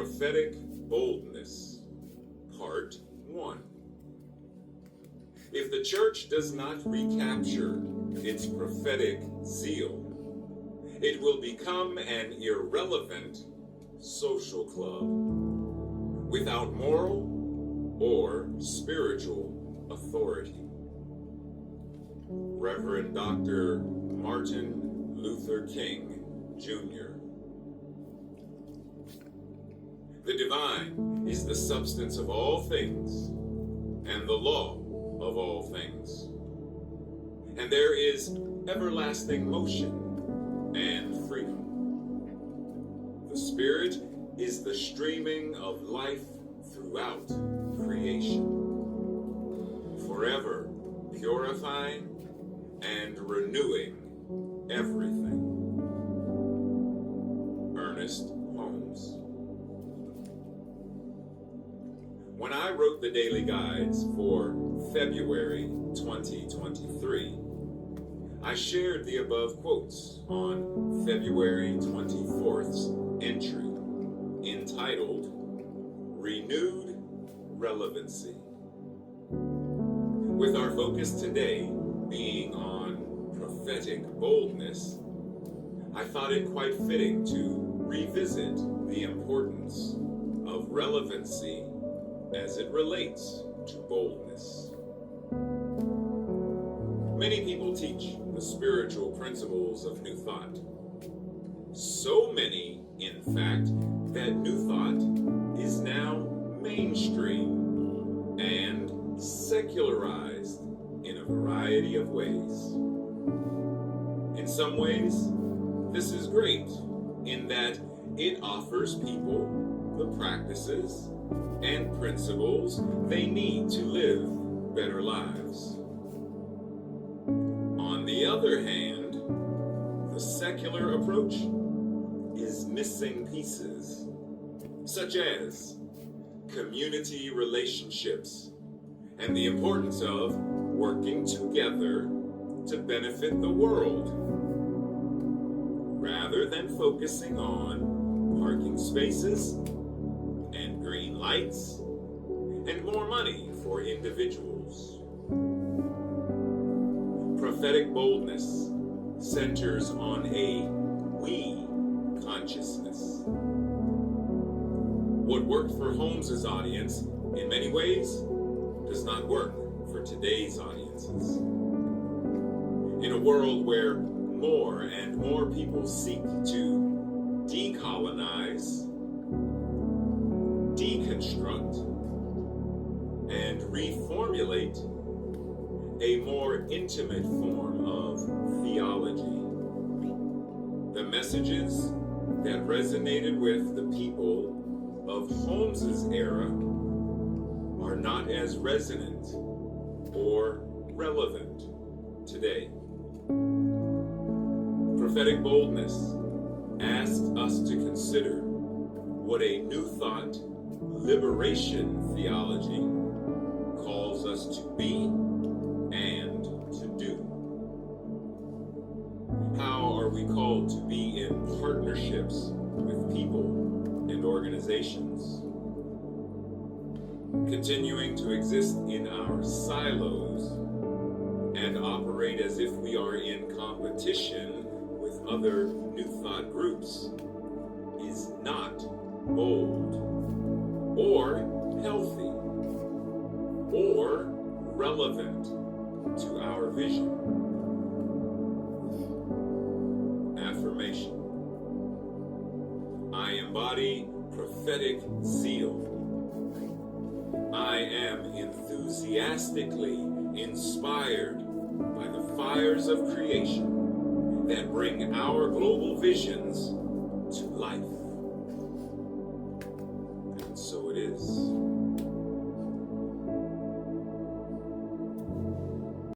Prophetic Boldness, Part 1. If the church does not recapture its prophetic zeal, it will become an irrelevant social club without moral or spiritual authority. Reverend Dr. Martin Luther King, Jr. The divine is the substance of all things and the law of all things. And there is everlasting motion and freedom. The Spirit is the streaming of life throughout creation, forever purifying and renewing everything. Ernest Holmes. When I wrote the daily guides for February 2023, I shared the above quotes on February 24th's entry entitled Renewed Relevancy. With our focus today being on prophetic boldness, I thought it quite fitting to revisit the importance of relevancy as it relates to boldness. Many people teach the spiritual principles of New Thought. So many, in fact, that New Thought is now mainstream and secularized in a variety of ways. In some ways, this is great in that it offers people the practices and principles they need to live better lives. On the other hand, the secular approach is missing pieces, such as community relationships and the importance of working together to benefit the world, rather than focusing on parking spaces and green lights and more money for individuals. Prophetic boldness centers on a we consciousness. What worked for Holmes's audience in many ways does not work for today's audiences. In a world where more and more people seek to decolonize, deconstruct, and reformulate a more intimate form of theology, the messages that resonated with the people of Holmes's era are not as resonant or relevant today. Prophetic boldness asks us to consider what a New Thought liberation theology calls us to be and to do. How are we called to be in partnerships with people and organizations? Continuing to exist in our silos and operate as if we are in competition with other New Thought groups is not bold or healthy or relevant to our vision. Affirmation. I embody prophetic zeal. I am enthusiastically inspired by the fires of creation that bring our global visions to life.